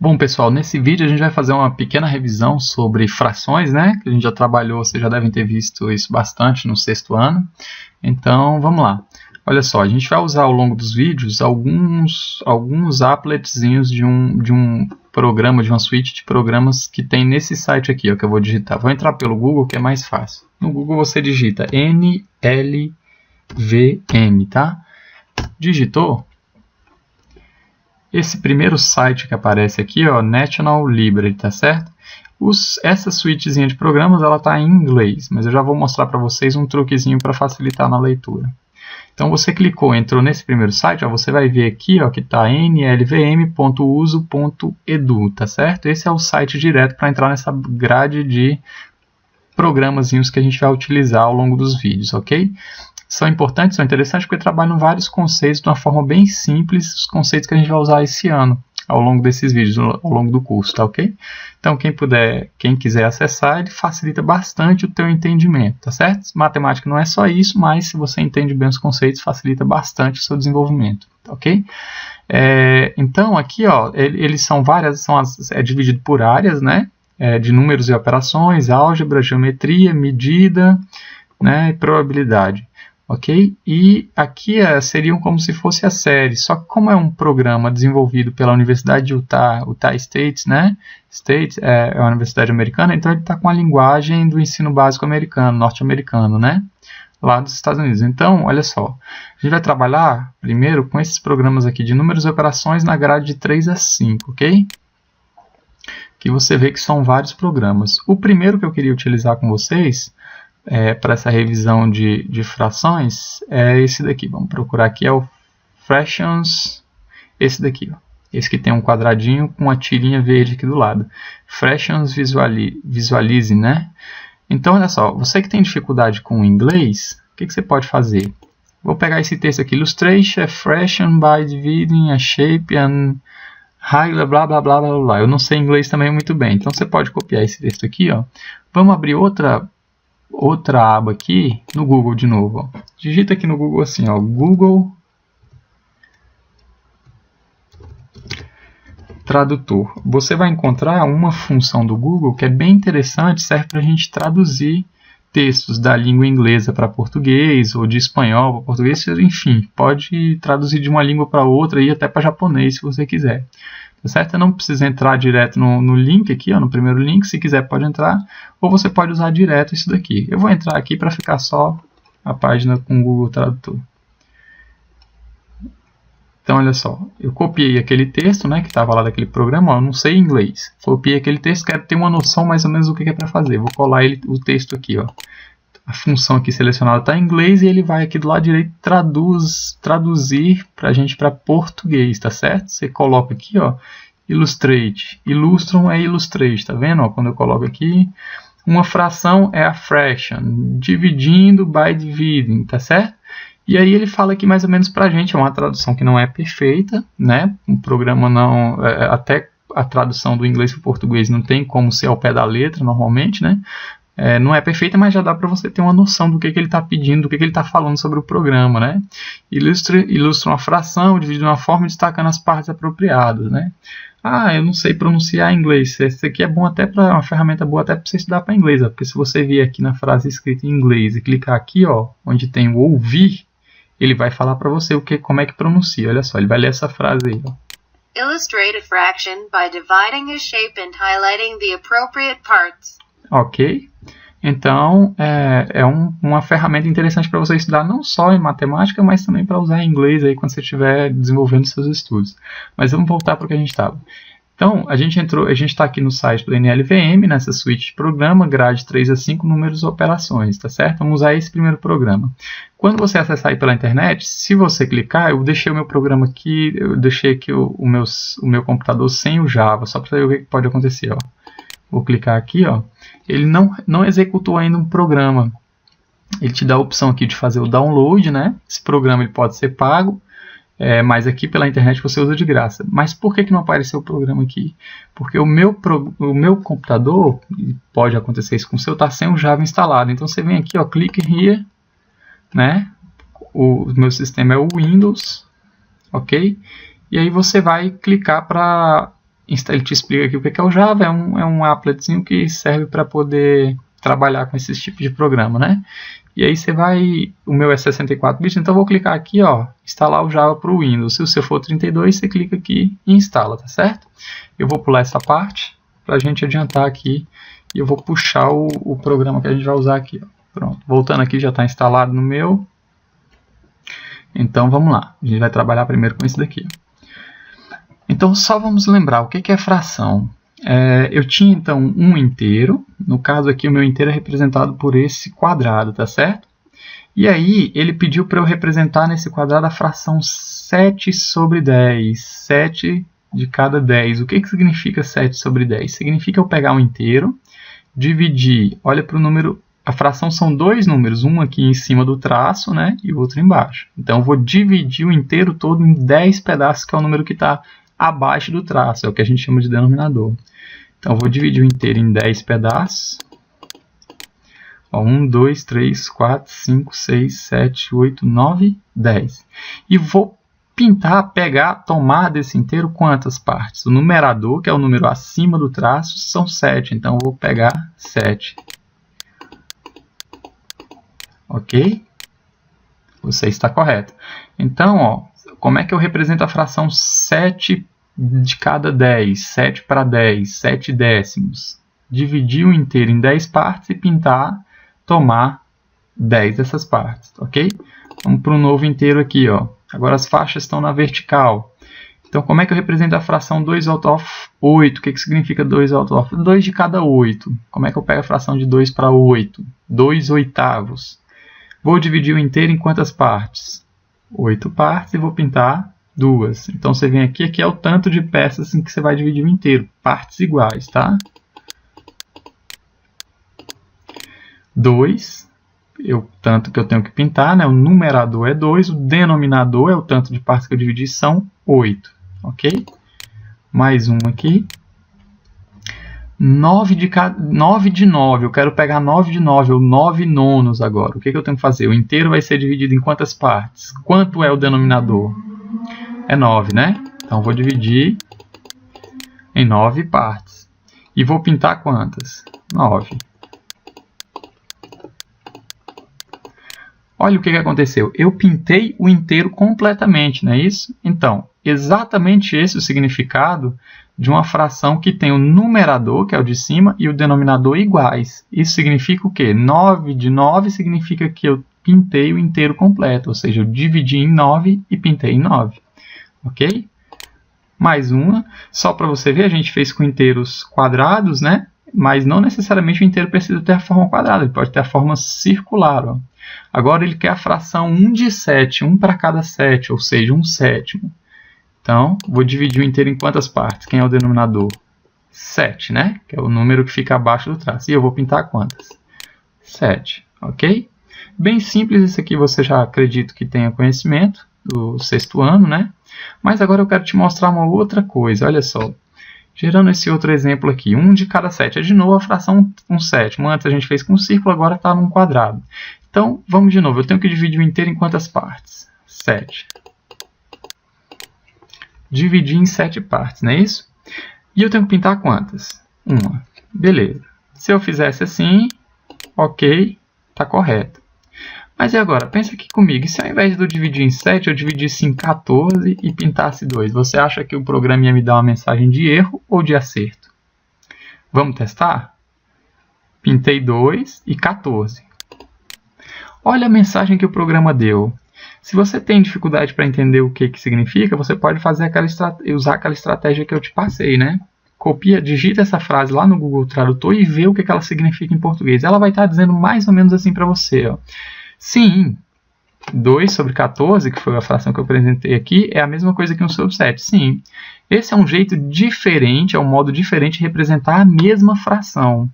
Bom, pessoal, nesse vídeo a gente vai fazer uma pequena revisão sobre frações, né? Que a gente já trabalhou, vocês já devem ter visto isso bastante no sexto ano. Então, vamos lá. Olha só, a gente vai usar ao longo dos vídeos alguns appletzinhos de um programa, de uma suite de programas que tem nesse site aqui, ó, que eu vou digitar. Vou entrar pelo Google, que é mais fácil. No Google você digita NLVM, tá? Digitou? Esse primeiro site que aparece aqui, ó, National Library, tá certo? Essa suitezinha de programas, ela está em inglês, mas eu já vou mostrar para vocês um truquezinho para facilitar na leitura. Então você clicou, entrou nesse primeiro site, ó, você vai ver aqui, ó, que está nlvm.uso.edu, tá certo? Esse é o site direto para entrar nessa grade de programazinhos que a gente vai utilizar ao longo dos vídeos, ok? São importantes, são interessantes porque trabalham vários conceitos de uma forma bem simples, os conceitos que a gente vai usar esse ano, ao longo desses vídeos, ao longo do curso, tá ok? Então, quem quiser acessar, ele facilita bastante o teu entendimento, tá certo? Matemática não é só isso, mas se você entende bem os conceitos, facilita bastante o seu desenvolvimento, tá ok? Então, aqui, ó, eles são várias, é dividido por áreas, né? De números e operações, álgebra, geometria, medida, né, e probabilidade. Ok? E aqui seriam como se fosse a série, só que como é um programa desenvolvido pela Universidade de Utah State, né? State é uma universidade americana, então ele está com a linguagem do ensino básico americano, norte-americano, né? Lá dos Estados Unidos. Então, olha só, a gente vai trabalhar primeiro com esses programas aqui de números e operações na grade de 3 a 5, ok? Que você vê que são vários programas. O primeiro que eu queria utilizar com vocês para essa revisão de frações é esse daqui. Vamos procurar aqui, é o Fractions, esse daqui, ó. Esse que tem um quadradinho com uma tirinha verde aqui do lado. Fractions Visualize, né? Então, olha só, você que tem dificuldade com o inglês, o que você pode fazer? Vou pegar esse texto aqui, Illustration, fraction by dividing a shape and high, blá, blá, blá, blá, blá. Eu não sei inglês também muito bem, então você pode copiar esse texto aqui, ó. Vamos abrir outra aba aqui no Google de novo. Ó. Digita aqui no Google assim, ó, Google Tradutor. Você vai encontrar uma função do Google que é bem interessante, serve para a gente traduzir textos da língua inglesa para português ou de espanhol para português, enfim, pode traduzir de uma língua para outra e até para japonês se você quiser. Tá certo? Não precisa entrar direto no link aqui, ó, no primeiro link, se quiser pode entrar, ou você pode usar direto isso daqui. Eu vou entrar aqui para ficar só a página com o Google Tradutor. Então, olha só, eu copiei aquele texto, né, que estava lá daquele programa, ó, eu não sei inglês. Copiei aquele texto, quero ter uma noção mais ou menos do que é para fazer. Vou colar o texto aqui, ó. A função aqui selecionada está em inglês e ele vai aqui do lado direito traduzir para a gente para português, tá certo? Você coloca aqui, ó, Illustrate. Illustrum é Illustrate, tá vendo? Ó, quando eu coloco aqui, uma fração é a fraction, dividindo by dividing, tá certo? E aí ele fala aqui mais ou menos para a gente, é uma tradução que não é perfeita, né? O programa não, até a tradução do inglês para o português não tem como ser ao pé da letra normalmente, né? Não é perfeita, mas já dá para você ter uma noção do que ele está pedindo, do que ele está falando sobre o programa, né? Ilustra uma fração, divide de uma forma destacando as partes apropriadas, né? Ah, eu não sei pronunciar inglês. Esse aqui é bom até para uma ferramenta boa até para você estudar para inglês, ó, porque se você vir aqui na frase escrita em inglês e clicar aqui, ó, onde tem o ouvir, ele vai falar para você como é que pronuncia. Olha só, ele vai ler essa frase aí, ó. Illustrate a fraction by dividing a shape and highlighting the appropriate parts. Ok? Então, é uma ferramenta interessante para você estudar não só em matemática, mas também para usar em inglês aí quando você estiver desenvolvendo seus estudos. Mas vamos voltar para o que a gente estava. Então, a gente está aqui no site do NLVM, nessa suite de programa, grade 3 a 5, números e operações, tá certo? Vamos usar esse primeiro programa. Quando você acessar aí pela internet, se você clicar, eu deixei o meu programa aqui, eu deixei aqui o meu computador sem o Java, só para ver o que pode acontecer, ó. Vou clicar aqui, ó. Ele não executou ainda um programa. Ele te dá a opção aqui de fazer o download, né? Esse programa ele pode ser pago, mas aqui pela internet você usa de graça. Mas por que não apareceu o programa aqui? Porque o meu computador, pode acontecer isso com o seu, está sem o Java instalado. Então você vem aqui, ó, clique here, né? O meu sistema é o Windows, ok? E aí você vai clicar para ele te explica aqui o que é o Java. É um appletzinho que serve para poder trabalhar com esses tipos de programa, né? E aí você vai... O meu é 64 bits, então eu vou clicar aqui, ó, instalar o Java para o Windows. Se o seu for 32, você clica aqui e instala, tá certo? Eu vou pular essa parte para a gente adiantar aqui e eu vou puxar o programa que a gente vai usar aqui, ó. Pronto, voltando aqui, já está instalado no meu. Então vamos lá, a gente vai trabalhar primeiro com esse daqui. Então só vamos lembrar o que é fração. Eu tinha então um inteiro, no caso aqui o meu inteiro é representado por esse quadrado, tá certo? E aí ele pediu para eu representar nesse quadrado a fração 7 sobre 10, 7 de cada 10. O que significa 7 sobre 10? Significa eu pegar um inteiro, dividir, olha para o número, a fração são dois números, um aqui em cima do traço, né, e o outro embaixo. Então eu vou dividir o inteiro todo em 10 pedaços, que é o número que está abaixo do traço, é o que a gente chama de denominador. Então, eu vou dividir o inteiro em 10 pedaços. 1, 2, 3, 4, 5, 6, 7, 8, 9, 10. E vou pintar, pegar, tomar desse inteiro quantas partes? O numerador, que é o número acima do traço, são 7. Então, eu vou pegar 7. Ok? Você está correto. Então, ó, como é que eu represento a fração 7 de cada 10? 7 para 10, 7 décimos. Dividir o inteiro em 10 partes e pintar, tomar 10 dessas partes, ok? Vamos para um novo inteiro aqui, ó. Agora as faixas estão na vertical. Então, como é que eu represento a fração 2 out of 8? O que significa 2 out of? 2 de cada 8. Como é que eu pego a fração de 2 para 8? 2 oitavos. Vou dividir o inteiro em quantas partes? 8 partes e vou pintar 2. Então, você vem aqui, aqui é o tanto de peças em que você vai dividir o inteiro. Partes iguais, tá? 2, tanto que eu tenho que pintar, né? O numerador é 2, o denominador é o tanto de partes que eu dividi, são 8. Ok? Mais um aqui. 9 de 9, eu quero pegar 9 de 9, ou 9 nonos agora. O que eu tenho que fazer? O inteiro vai ser dividido em quantas partes? Quanto é o denominador? É 9, né? Então, eu vou dividir em 9 partes. E vou pintar quantas? 9. Olha o que aconteceu. Eu pintei o inteiro completamente, não é isso? Então, exatamente esse é o significado de uma fração que tem o numerador, que é o de cima, e o denominador iguais. Isso significa o quê? 9 de 9 significa que eu pintei o inteiro completo, ou seja, eu dividi em 9 e pintei em 9. Ok? Mais uma. Só para você ver, a gente fez com inteiros quadrados, né? Mas não necessariamente o inteiro precisa ter a forma quadrada, ele pode ter a forma circular. Ó. Agora ele quer a fração 1 de 7, 1 para cada 7, ou seja, 1 sétimo. Então, vou dividir o inteiro em quantas partes? Quem é o denominador? 7, né? Que é o número que fica abaixo do traço. E eu vou pintar quantas? 7, ok? Bem simples, isso aqui você já acredito que tenha conhecimento do 6º ano, né? Mas agora eu quero te mostrar uma outra coisa, olha só. Gerando esse outro exemplo aqui, 1 de cada 7 é de novo a fração 1 sétimo. Antes a gente fez com um círculo, agora está num quadrado. Então, vamos de novo. Eu tenho que dividir o inteiro em quantas partes? 7. Dividir em 7 partes, não é isso? E eu tenho que pintar quantas? 1. Beleza. Se eu fizesse assim, ok, está correto. Mas e agora? Pensa aqui comigo. E se ao invés de eu dividir em 7, eu dividisse em 14 e pintasse 2? Você acha que o programa ia me dar uma mensagem de erro ou de acerto? Vamos testar? Pintei 2 e 14. Olha a mensagem que o programa deu. Se você tem dificuldade para entender o que significa, você pode fazer usar aquela estratégia que eu te passei, né? Copia, digita essa frase lá no Google Tradutor e vê o que ela significa em português. Ela vai estar dizendo mais ou menos assim para você, ó. Sim, 2 sobre 14, que foi a fração que eu apresentei aqui, é a mesma coisa que 1 sobre 7. Sim, esse é um jeito diferente, é um modo diferente de representar a mesma fração.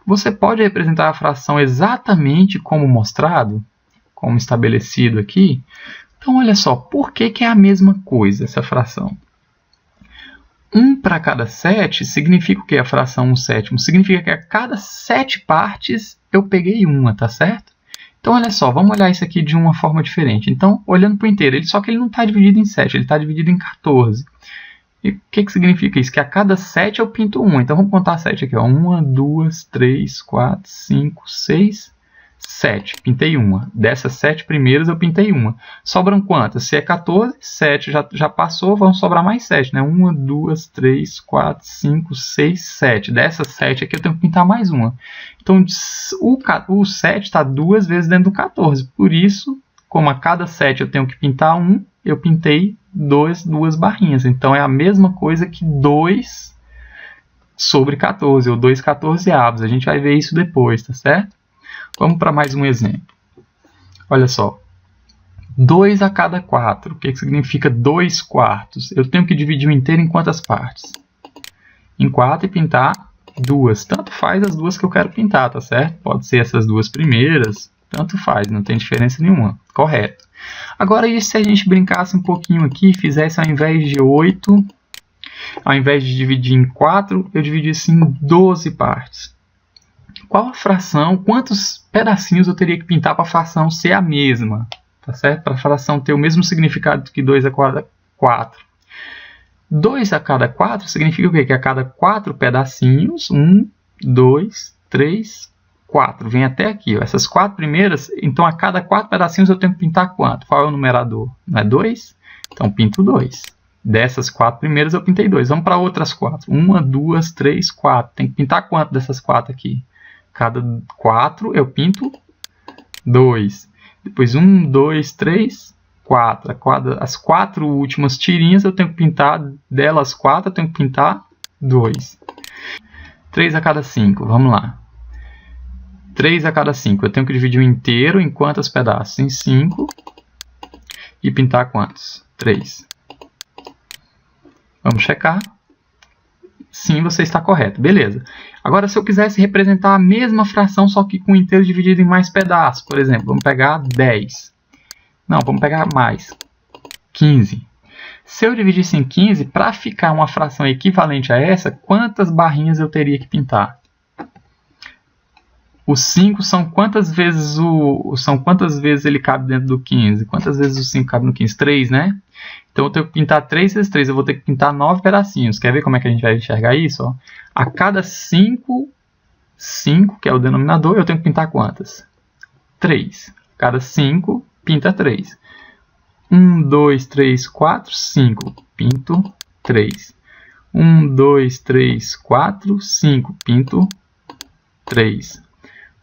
Você pode representar a fração exatamente como mostrado, como estabelecido aqui. Então, olha só, por que é a mesma coisa essa fração? 1 para cada 7 significa o que? A fração 1 sétimo? Significa que a cada 7 partes eu peguei uma, tá certo? Então, olha só, vamos olhar isso aqui de uma forma diferente. Então, olhando para o inteiro, só que ele não está dividido em 7, ele está dividido em 14. E o que significa isso? Que a cada 7 eu pinto uma. Então vamos contar 7 aqui. 1, 2, 3, 4, 5, 6, 7. Pintei uma. Dessas 7 primeiras eu pintei uma. Sobram quantas? Se é 14, 7 já passou, vão sobrar mais 7. Né? 1, 2, 3, 4, 5, 6, 7. Dessas 7 aqui eu tenho que pintar mais uma. Então o 7 está 2 vezes dentro do 14. Por isso, como a cada 7 eu tenho que pintar 1, eu pintei duas barrinhas. Então é a mesma coisa que 2 sobre 14, ou 2 14avos. A gente vai ver isso depois, tá certo? Vamos para mais um exemplo. Olha só. 2 a cada 4. O que significa 2 quartos? Eu tenho que dividir o inteiro em quantas partes? Em 4 e pintar 2. Tanto faz as duas que eu quero pintar, tá certo? Pode ser essas duas primeiras. Tanto faz, não tem diferença nenhuma. Correto. Agora, e se a gente brincasse um pouquinho aqui e fizesse ao invés de 8, ao invés de dividir em 4, eu dividisse em 12 partes. Qual a fração, quantos pedacinhos eu teria que pintar para a fração ser a mesma? Tá certo? Para a fração ter o mesmo significado que 2 a cada 4. 2 a cada 4 significa o quê? Que a cada 4 pedacinhos, 1, 2, 3, 4. Vem até aqui. Ó. Essas 4 primeiras, então a cada 4 pedacinhos eu tenho que pintar quanto? Qual é o numerador? Não é 2? Então pinto 2. Dessas 4 primeiras eu pintei 2. Vamos para outras 4. 1, 2, 3, 4. Tem que pintar quanto dessas 4 aqui? Cada 4 eu pinto 2. Depois 1, 2, 3, 4. As 4 últimas tirinhas eu tenho que pintar, delas 4 eu tenho que pintar 2. 3 a cada 5, vamos lá. 3 a cada 5, eu tenho que dividir o inteiro em quantos pedaços? Em 5. E pintar quantos? 3. Vamos checar. Sim, você está correto. Beleza. Agora, se eu quisesse representar a mesma fração, só que com o inteiro dividido em mais pedaços. Por exemplo, vamos pegar 10. Não, vamos pegar mais. 15. Se eu dividisse em 15, para ficar uma fração equivalente a essa, quantas barrinhas eu teria que pintar? O 5 são quantas vezes ele cabe dentro do 15? Quantas vezes o 5 cabe no 15? 3, né? Então eu tenho que pintar 3 vezes 3, eu vou ter que pintar 9 pedacinhos. Quer ver como é que a gente vai enxergar isso? Ó? A cada 5, que é o denominador, eu tenho que pintar quantas? 3. A cada 5, pinta 3. 1, 2, 3, 4, 5. Pinto 3. 1, 2, 3, 4, 5. Pinto 3.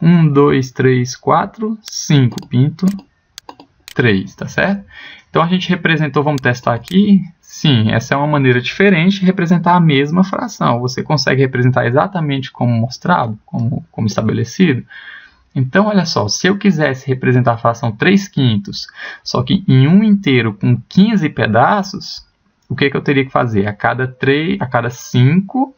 1, 2, 3, 4, 5. Pinto 3, tá certo? Então a gente representou, vamos testar aqui. Sim, essa é uma maneira diferente de representar a mesma fração. Você consegue representar exatamente como mostrado, como estabelecido. Então, olha só, se eu quisesse representar a fração 3/5, só que em um inteiro com 15 pedaços, o que eu teria que fazer? A cada 5,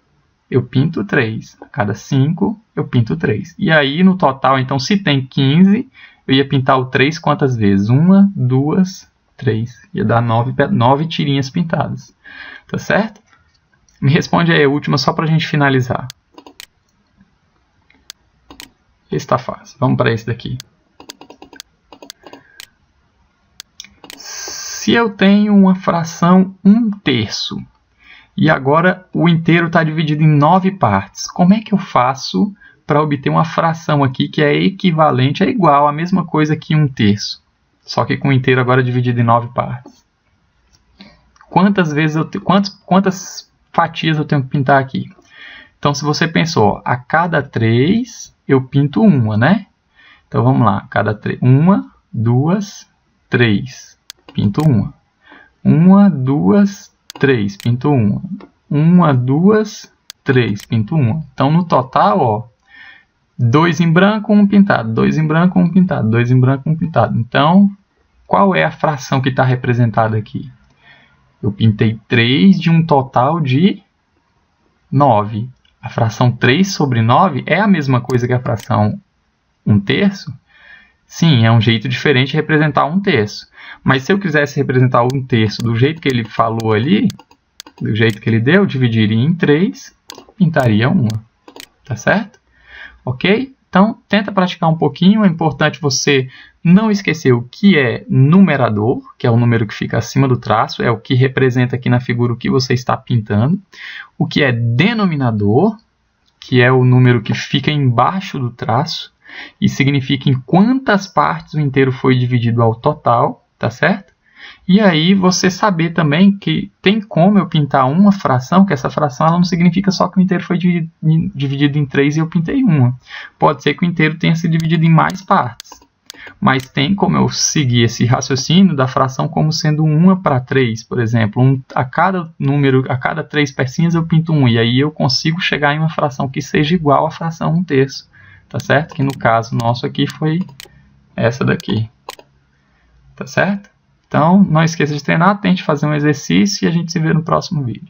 eu pinto 3. A cada 5, eu pinto 3. E aí, no total, então, se tem 15, eu ia pintar o 3 quantas vezes? 1, 2, 3. Ia dar 9 tirinhas pintadas. Tá certo? Me responde aí a última, só para a gente finalizar. Esse está fácil. Vamos para esse daqui. Se eu tenho uma fração 1/3 e agora o inteiro está dividido em 9 partes, como é que eu faço para obter uma fração aqui que é equivalente, é igual, a mesma coisa que 1/3, só que com o inteiro agora dividido em 9 partes? Quantas fatias eu tenho que pintar aqui? Então, se você pensou, a cada 3 eu pinto uma, né? Então, vamos lá. Cada 3, 1, 2, 3. Pinto uma. 1, 2, 3. Pinto uma. 1, 2, 3. Pinto uma. Então, no total, ó, 2 em branco, 1 pintado. 2 em branco, 1 pintado. 2 em branco, 1 pintado. Então, qual é a fração que está representada aqui? Eu pintei 3 de um total de 9. A fração 3 sobre 9 é a mesma coisa que a fração 1/3? Sim, é um jeito diferente de representar 1/3. Mas se eu quisesse representar 1/3 do jeito que ele falou ali, do jeito que ele deu, dividiria em 3, pintaria uma. Tá certo? Ok? Então, tenta praticar um pouquinho. É importante você não esquecer o que é numerador, que é o número que fica acima do traço, é o que representa aqui na figura o que você está pintando. O que é denominador, que é o número que fica embaixo do traço, e significa em quantas partes o inteiro foi dividido ao total, tá certo? E aí você saber também que tem como eu pintar uma fração, que essa fração ela não significa só que o inteiro foi dividido em 3 e eu pintei uma. Pode ser que o inteiro tenha sido dividido em mais partes. Mas tem como eu seguir esse raciocínio da fração como sendo 1/3, por exemplo. A cada 3 pecinhas eu pinto 1, e aí eu consigo chegar em uma fração que seja igual à fração 1/3. Tá certo? Que no caso nosso aqui foi essa daqui. Tá certo? Então, não esqueça de treinar, tente fazer um exercício e a gente se vê no próximo vídeo.